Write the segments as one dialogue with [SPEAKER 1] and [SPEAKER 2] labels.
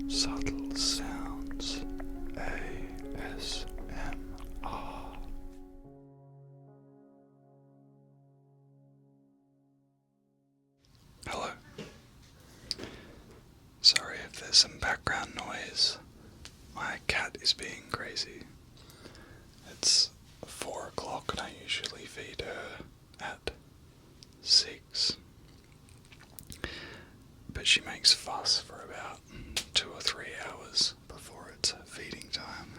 [SPEAKER 1] Subtle Sounds ASMR. Hello. Sorry if there's some background noise. My cat is being crazy. It's 4 o'clock and I usually feed her at 6. But she makes fuss for about 2 or 3 hours before it's feeding time.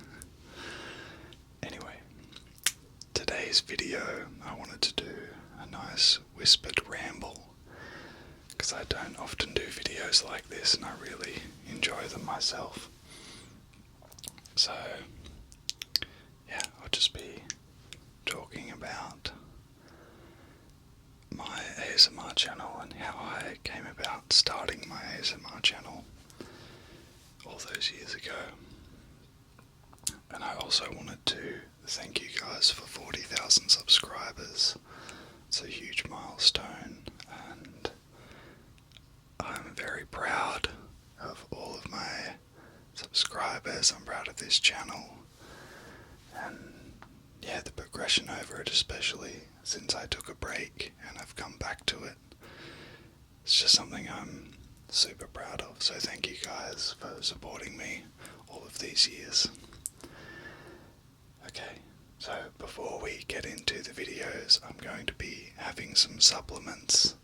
[SPEAKER 1] Anyway, today's video I wanted to do a nice whispered ramble because I don't often do videos like this and I really enjoy them myself. So, yeah, I'll just be talking about my ASMR channel and how I came about starting my ASMR channel all those years ago. And I also wanted to thank you guys for 40,000 subscribers. It's a huge milestone and I'm very proud of all of my subscribers. I'm proud of this channel and yeah, the progression over it, especially since I took a break and I've come back to it. It's just something I'm super proud of, so thank you guys for supporting me all of these years. Okay, so before we get into the videos, I'm going to be having some supplements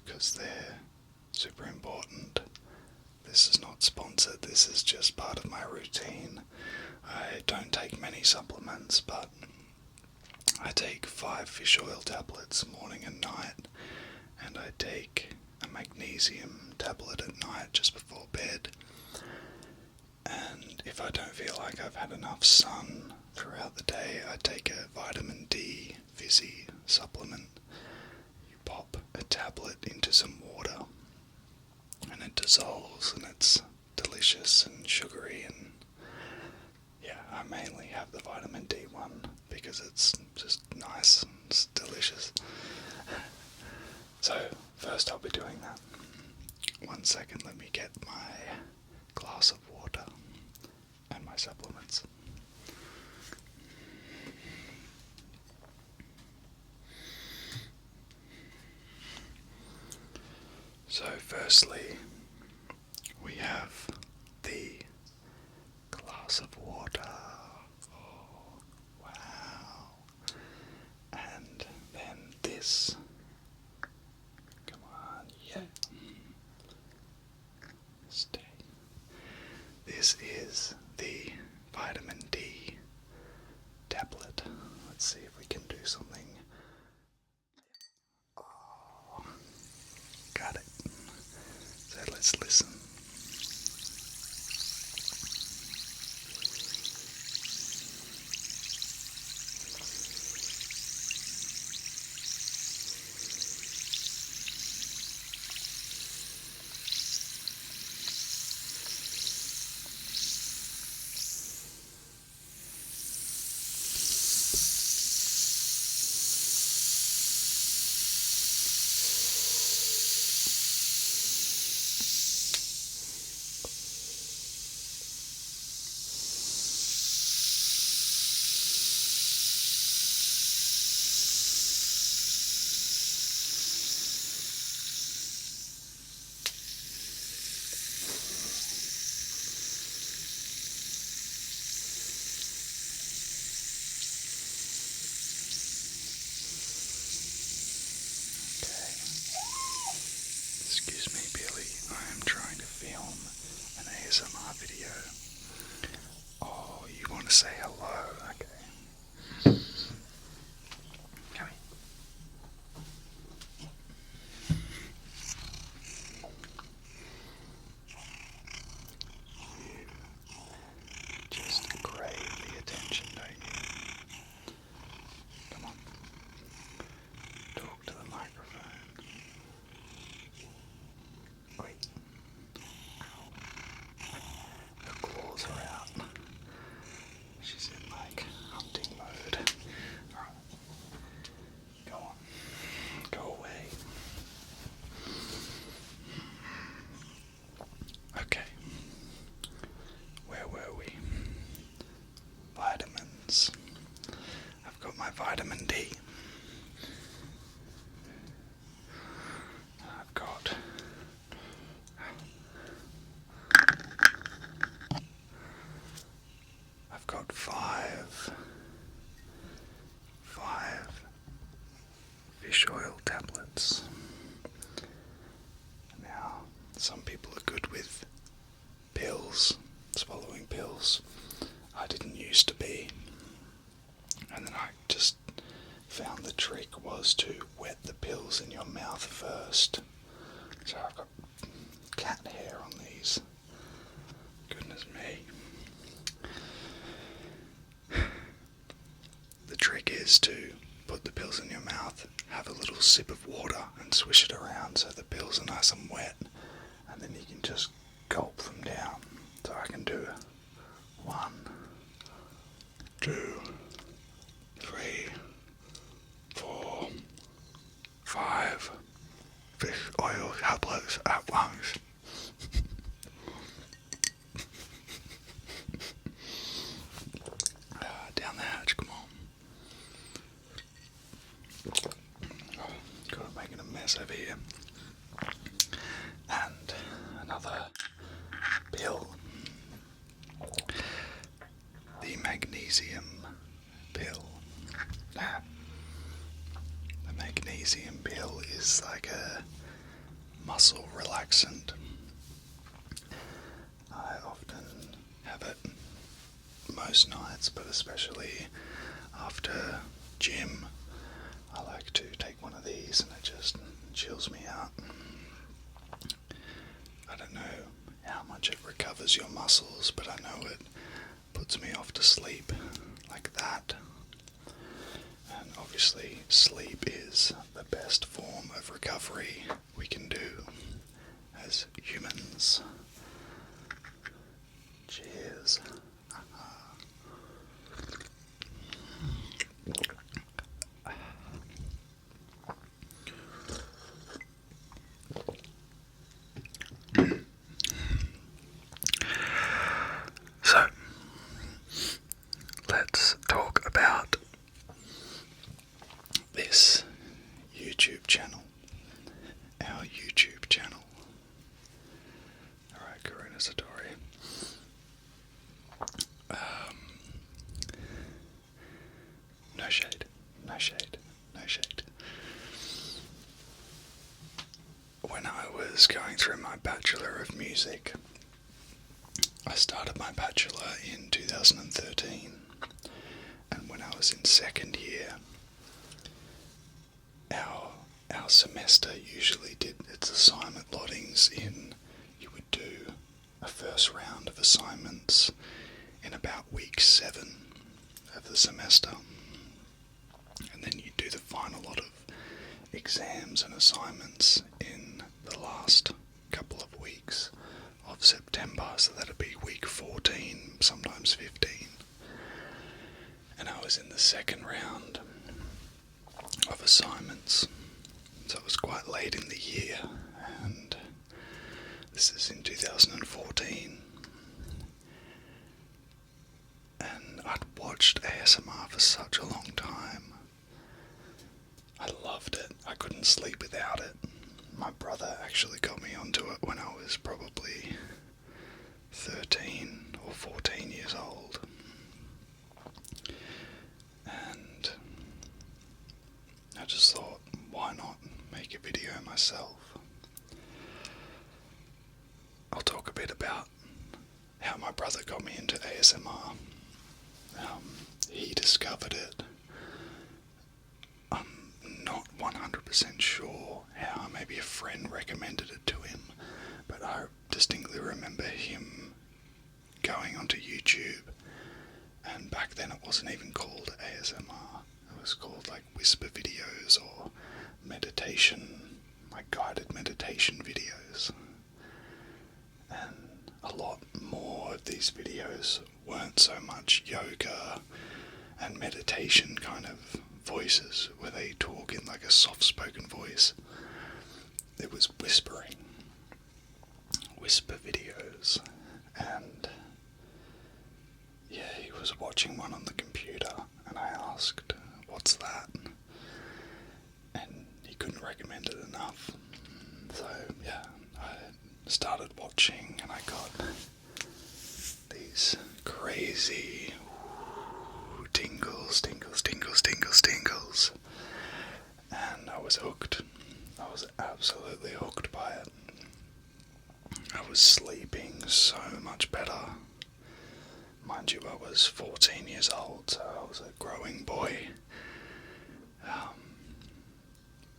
[SPEAKER 1] because they're super important. This is not sponsored, this is just part of my routine. I don't take many supplements, but I take 5 fish oil tablets morning and night, and I take a magnesium tablet at night just before bed. And if I don't feel like I've had enough sun throughout the day, I take a vitamin D fizzy supplement. You pop a tablet into some water and it dissolves and it's delicious and sugary, and yeah, I mainly have the vitamin D one because it's just nice and it's delicious. So first I'll be doing that. 1 second, let me get my glass of water and my supplements. So firstly, we have the glass of water. Oh, wow. And then this. Come on, yeah. Stay. This is the vitamin D tablet. Let's see if we can do something. Oh, got it. So let's listen. is to wet the pills in your mouth first. So I've got cat hair on these. Goodness me. The trick is to put the pills in your mouth, have a little sip of water and swish it around so the pills are nice and wet, and then you can just gulp them down. So I can do 1, 2, 3, 4, 5 fish oil tablets at once. Down the hatch, come on. Oh, God, I'm making a mess over here. And another pill. The Magnesium Pill. The Magnesium Pill is like a muscle relaxant. I often have it most nights, but especially after gym, I like to take one of these and it just chills me out. I don't know how much it recovers your muscles, but I know it puts me off to sleep like that. And obviously sleep is the best form of recovery we can do as humans. Cheers. So, let's talk about this YouTube channel. Our YouTube channel. Alright, Karuna Satori. No shade. No shade. No shade. When I was going through my Bachelor of Music, I started my Bachelor in 2013, and when I was in second year, our semester usually did its assignment lottings in, you would do a first round of assignments in about week 7 of the semester, and then you do the final lot of exams and assignments in the last couple of weeks of September, so that'd be week 14, sometimes 15. And I was in the second round of assignments, so it was quite late in the year, and this is in 2014. And I'd watched ASMR for such a long time. I loved it. I couldn't sleep without it. My brother actually got me onto it when I was probably 13 or 14 years old. And I just thought, why not make a video myself? I'll talk a bit about how my brother got me into ASMR. He discovered it. I'm not 100% sure how. Maybe a friend recommended it to him, but I distinctly remember him going onto YouTube, and back then it wasn't even called ASMR. It was called like whisper videos or meditation, like guided meditation videos. And a lot more of these videos weren't so much yoga and meditation kind of voices where they talk in like a soft-spoken voice. It was whisper videos, and yeah, he was watching one on the computer, and I asked, what's that? And he couldn't recommend it enough. So yeah, I started watching, and I got these crazy tingles, and I was hooked. I was absolutely hooked by it. I was sleeping so much better. Mind you, I was 14 years old, so I was a growing boy.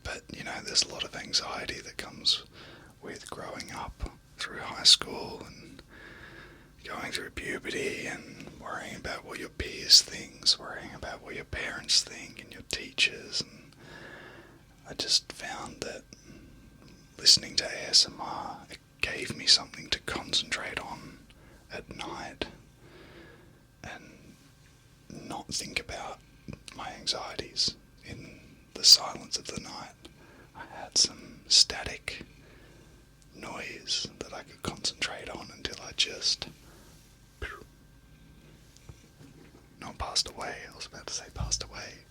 [SPEAKER 1] But, there's a lot of anxiety that comes with growing up through high school and going through puberty and worrying about what your peers think, worrying about what your parents think and your teachers. And I just found that listening to ASMR, it gave me something to concentrate on at night and not think about my anxieties in the silence of the night. I had some static noise that I could concentrate on until I just not passed away. I was about to say passed away.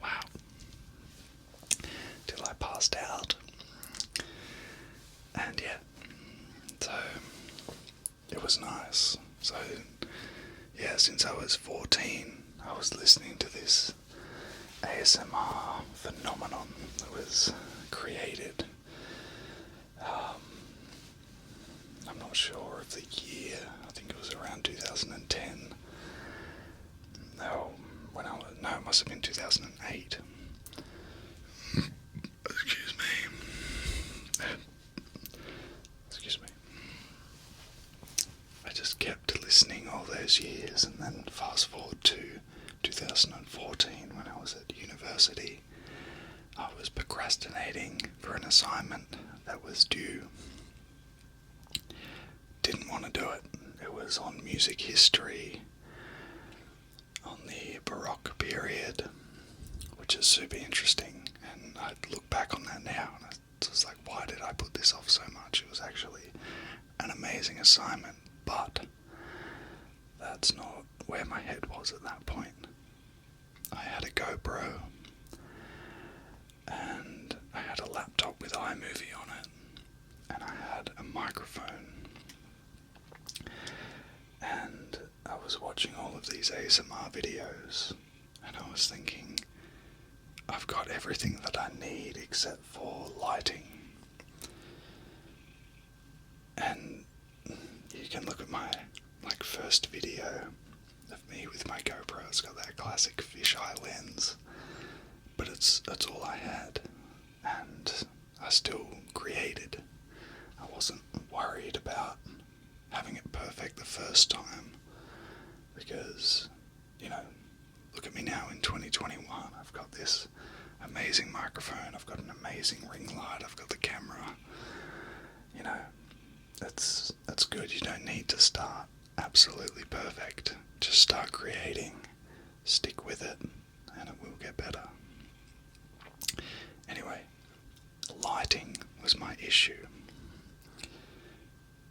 [SPEAKER 1] Wow. Till I passed out. And yeah, so it was nice. So yeah, since I was 14, I was listening to this ASMR phenomenon that was created. I'm not sure of the year. I think it was around 2010. No, it must have been 2008. Excuse me. I just kept listening all those years, and then fast forward to 2014 when I was at university. I was procrastinating for an assignment that was due. Didn't want to do it. It was on music history, on the Baroque period, which is super interesting. And I look back on that now and I was like, why did I put this off so much? It was actually an amazing assignment, but that's not where my head was at that point. I had a GoPro and I had a laptop with iMovie on it, and I had a microphone, and I was watching all of these ASMR videos, and I was thinking, I've got everything that I need except for lighting. And you can look at my first video of me with my GoPro. It's got that classic fisheye lens, but it's all I had, and I still created. I wasn't worried about having it perfect the first time, because, look at me now in 2021. I've got this amazing microphone, I've got an amazing ring light, I've got the camera. That's good. You don't need to start absolutely perfect. Just start creating, stick with it, and it will get better. Anyway, lighting was my issue.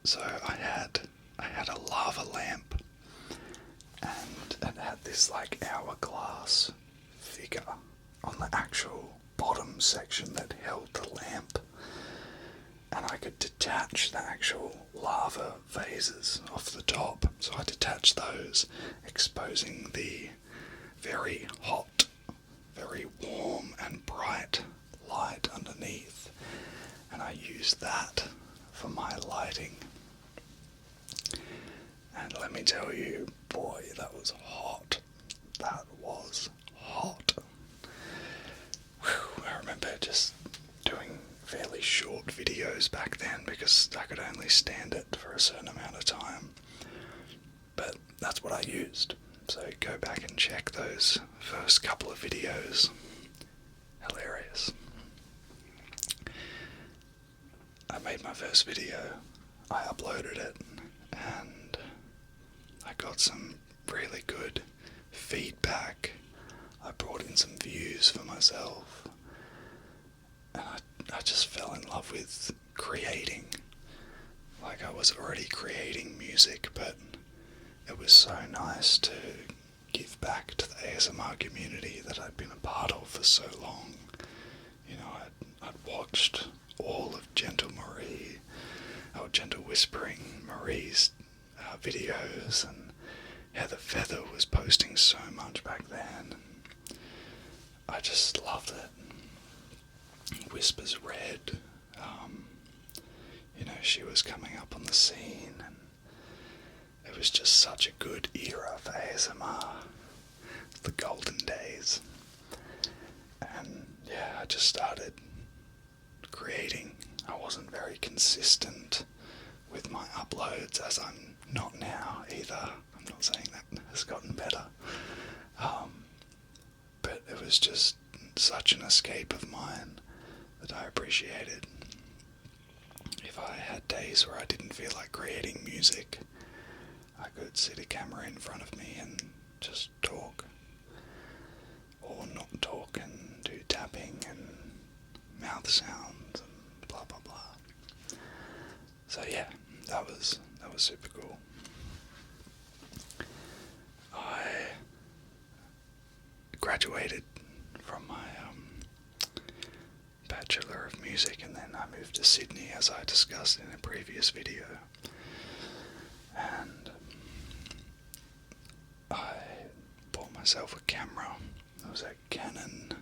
[SPEAKER 1] So I had a lava lamp, and it had this hourglass figure on the actual bottom section that held the lamp, and I could detach the actual lava phases off the top. So I detached those, exposing the very hot, very warm and bright light underneath, and I used that for my lighting. And let me tell you, boy, that was hot. That was hot. Whew, I remember just doing fairly short videos back then because I could only stand it for a certain amount of time. But that's what I used. So go back and check those first couple of videos. Hilarious. I made my first video, I uploaded it, and I got some really good feedback. I brought in some views for myself, and I just fell in love with creating. I was already creating music, but it was so nice to give back to the ASMR community that I'd been a part of for so long. I'd watched all of Gentle Whispering Marie's videos, and Heather Feather was posting so much back then. I just loved it. Whispers Red, she was coming up on the scene, and it was just such a good era for ASMR, the golden days. And yeah, I just started creating. I wasn't very consistent with my uploads, as I'm not now either. I'm not saying that has gotten better. But it was just such an escape of mine that I appreciated. If I had days where I didn't feel like creating music, I could sit a camera in front of me and just talk. Or not talk and do tapping and mouth sounds and blah blah blah. So yeah, that was super cool. I graduated from my Bachelor of Music, and then I moved to Sydney, as I discussed in a previous video, and I bought myself a camera. It was a Canon,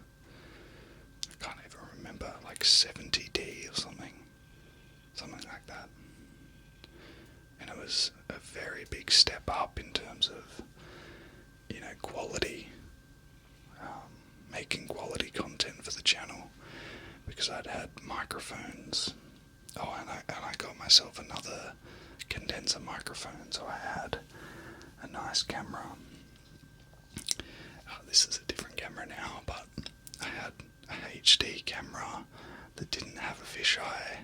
[SPEAKER 1] I can't even remember, like 70D or something like that, and it was a very big step up in terms of, quality, making quality content for the channel, because I'd had microphones. Oh, and I got myself another condenser microphone, so I had a nice camera. This is a different camera now, but I had a HD camera that didn't have a fisheye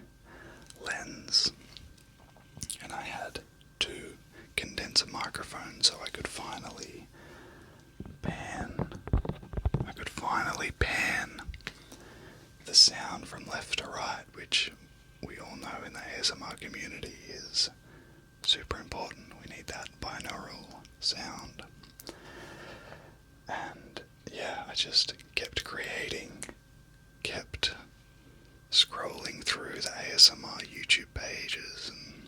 [SPEAKER 1] lens, and I had 2 condenser microphones, so I could finally pan the sound from left to right, which we all know in the ASMR community is super important. We need that binaural sound. And yeah, I just kept creating, kept scrolling through the ASMR YouTube pages and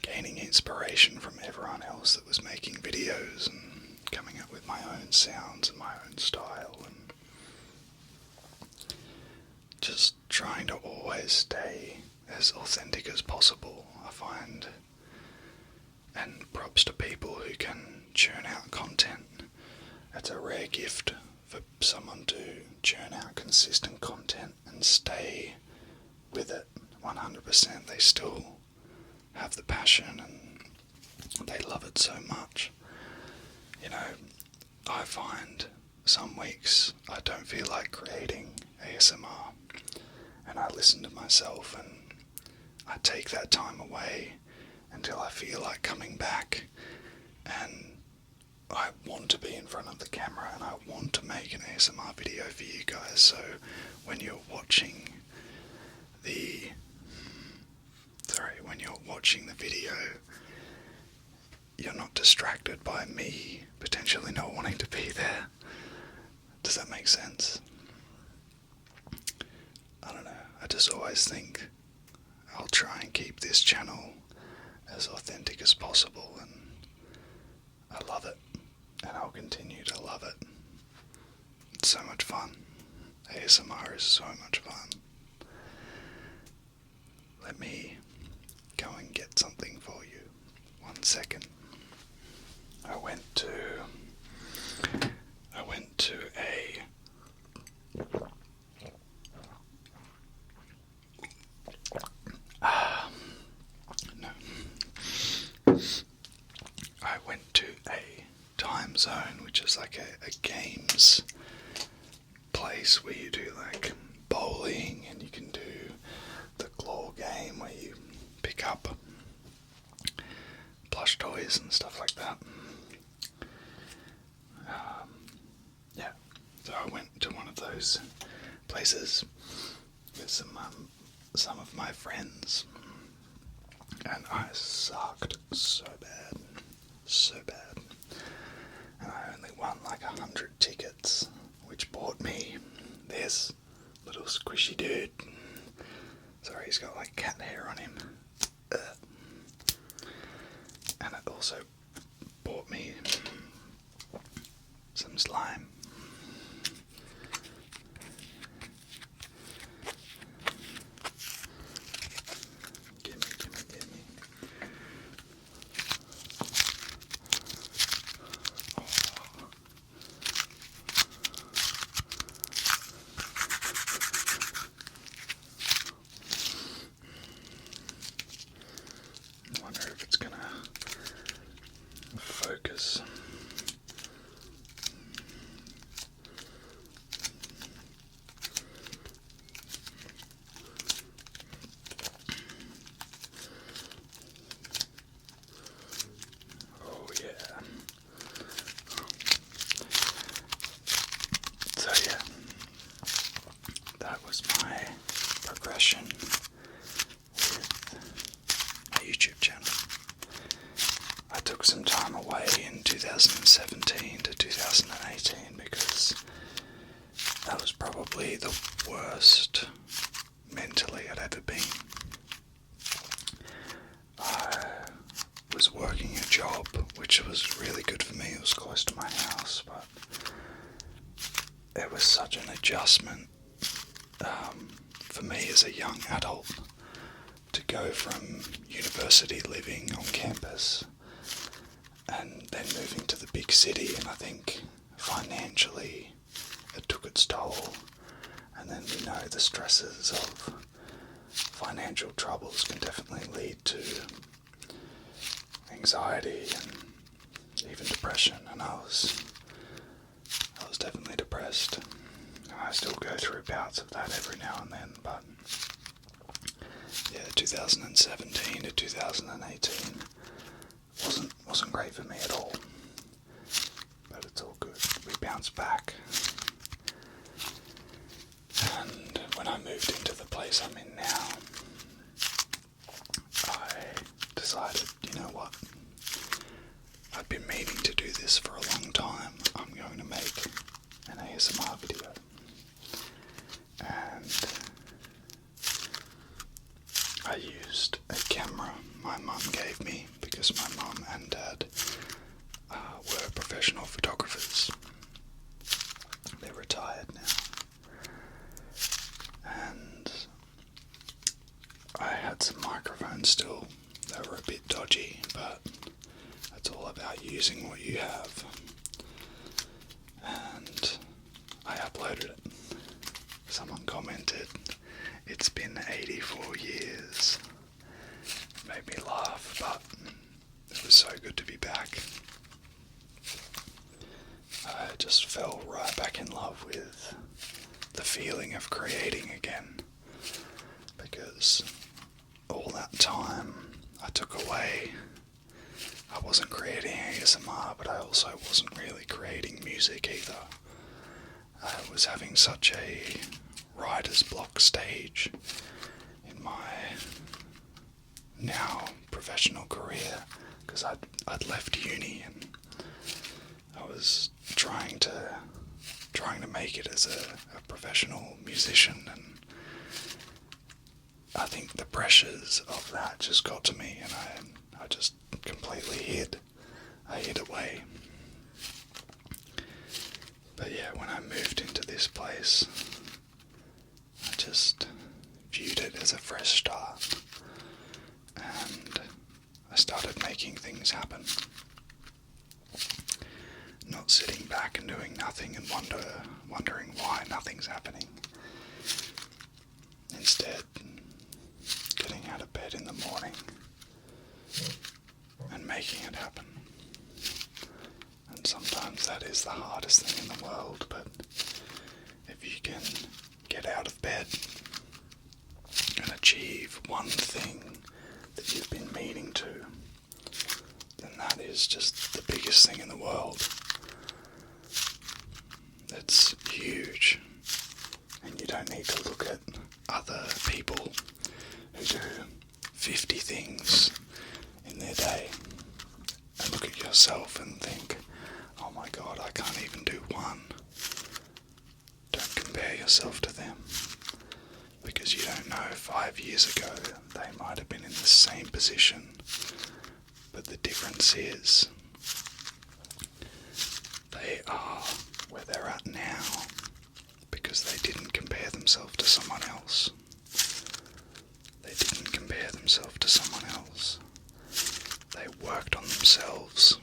[SPEAKER 1] gaining inspiration from everyone else that was making videos and coming up with my own sounds and my own style, and just trying to always stay as authentic as possible, I find. And props to people who can churn out content. It's a rare gift for someone to churn out consistent content and stay with it 100%. They still have the passion and they love it so much. I find some weeks I don't feel like creating ASMR, and I listen to myself and I take that time away until I feel like coming back, and I want to be in front of the camera and I want to make an ASMR video for you guys. So when you're watching the video, you're not distracted by me potentially not wanting to be there. Does that make sense? I don't know. I just always think I'll try and keep this channel as authentic as possible, and I love it, and I'll continue to love it. It's so much fun. ASMR is so much fun. Let me go and get something for you. 1 second. I went to a Time Zone, which is like a games place where you do like bowling, and you can do the claw game where you pick up plush toys and stuff like that. Yeah, so I went to one of those places with some of my friends, and I sucked so bad, and I only won like 100 tickets, which bought me this little squishy dude. Sorry, he's got like cat hair on him. And it also bought me some slime. Gimme. focus. Oh yeah. So yeah, that was my progression with my YouTube channel. I took some time away in 2017 to 2018 because that was probably the worst mentally I'd ever been. I was working a job which was really good for me. It was close to my house, but it was such an adjustment for me as a young adult to go from university living on campus and then moving to the big city, and I think financially it took its toll. And then we know the stresses of financial troubles can definitely lead to anxiety and even depression, and I was definitely depressed. I still go through bouts of that every now and then, but yeah, 2017 to 2018 wasn't great for me at all. But it's all good. We bounced back. And when I moved into the place I'm in now, I decided, you know what? I've been meaning to do this for a long time. I'm going to make an ASMR video. And I used a camera my mum gave me because my mum and dad were professional photographers. They're retired now. And I had some microphones still. They were a bit dodgy, but it's all about using what you have. And I uploaded it. Someone commented, "It's been 84 years." It made me laugh, but it was so good to be back. I just fell right back in love with the feeling of creating again, because all that time I took away, I wasn't creating ASMR, but I also wasn't really creating music either. I was having such a writer's block stage in my now professional career, because I'd left uni and I was trying to make it as a professional musician, and I think the pressures of that just got to me, and I just completely hid away. But yeah, when I moved into this place, I just viewed it as a fresh start, and I started making things happen. Not sitting back and doing nothing and wondering why nothing's happening. Instead, getting out of bed in the morning and making it happen. And sometimes that is the hardest thing in the world, but if you can get out of bed and achieve one thing that you've been meaning to, then that is just the biggest thing in the world. It's huge, and you don't need to look at other people who do 50 things in their day and look at yourself and think, oh my god, I can't even do one. Don't compare yourself to them, because you don't know 5 years ago they might have been in the same position, but the difference is they are where they're at now because they didn't compare themselves to someone else. They didn't compare themselves to someone else. They worked on themselves.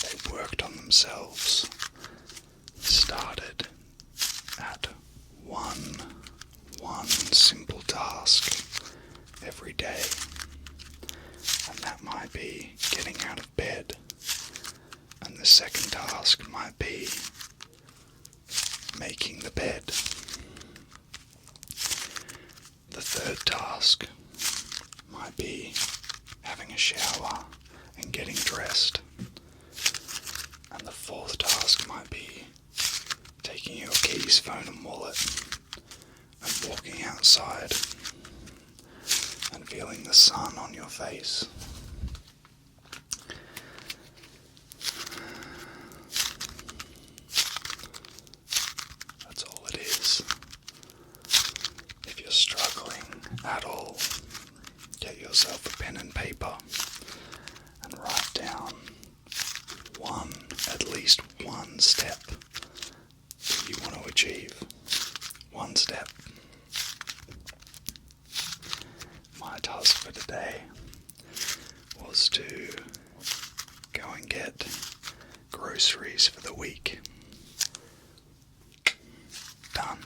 [SPEAKER 1] They worked on themselves. Started at one simple task every day. And that might be getting out of bed second task might be making the bed. The third task might be having a shower and getting dressed. And the fourth task might be taking your keys, phone and wallet and walking outside and feeling the sun on your face. That's all it is. If you're struggling at all, get yourself a pen and paper and write down at least one step that you want to achieve. One step. My task for today was to go and get groceries for the week. Done.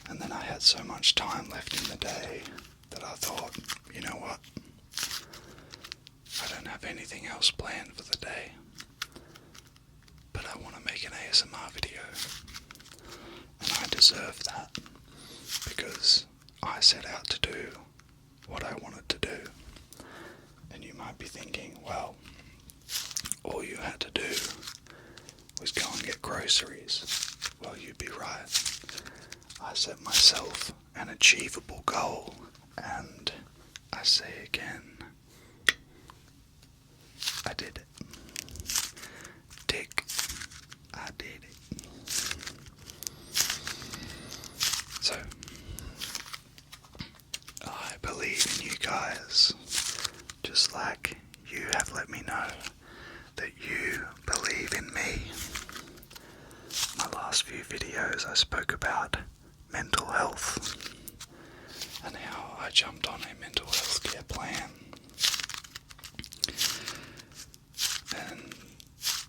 [SPEAKER 1] And then I had so much time left in the day that I thought, you know what? I don't have anything else planned for the day, but I want to make an ASMR video, and I deserve that, because I set out to do what I wanted to do. And you might be thinking, well, all you had to do was go and get groceries. Well, you'd be right. I set myself an achievable goal, and I say again, I did it. Tick. I did it. So, I believe in you guys, just like you have let me know that you believe in me. My last few videos I spoke about mental health and how I jumped on a mental health care plan. And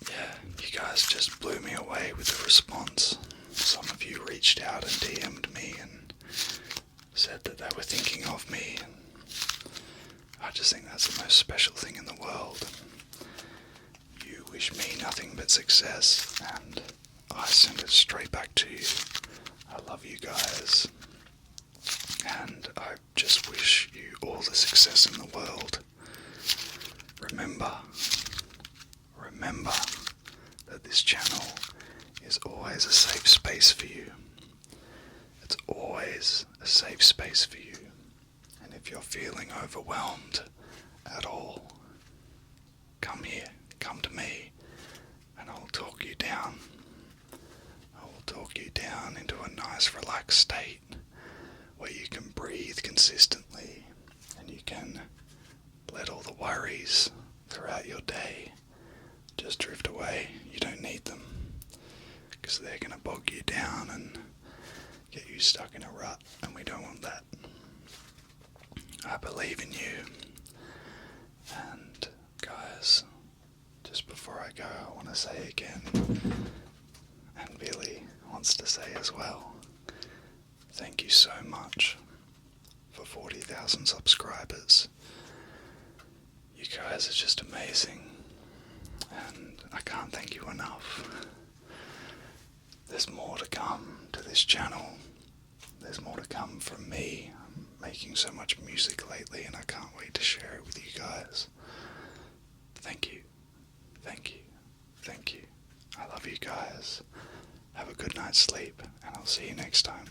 [SPEAKER 1] yeah, you guys just blew me away with the response. Some of you reached out and DM'd me and said that they were thinking of me, and I just think that's the most special thing in the world. You wish me nothing but success, and I send it straight back to you. I love you guys, and I just wish you all the success in the world. Remember that this channel is always a safe space for you. It's always a safe space for you. And if you're feeling overwhelmed at all, come here, come to me, and I'll talk you down. I will talk you down into a nice relaxed state where you can breathe consistently and you can let all the worries throughout your day just drift away. You don't need them, because they're going to bog you down and get you stuck in a rut, and we don't want that. I believe in you. And guys, just before I go, I want to say again, and Billy wants to say as well, thank you so much for 40,000 subscribers. You guys are just amazing, and I can't thank you enough. There's more to come to this channel. There's more to come from me. I'm making so much music lately, and I can't wait to share it with you guys. Thank you. Thank you. Thank you. I love you guys. Have a good night's sleep, and I'll see you next time.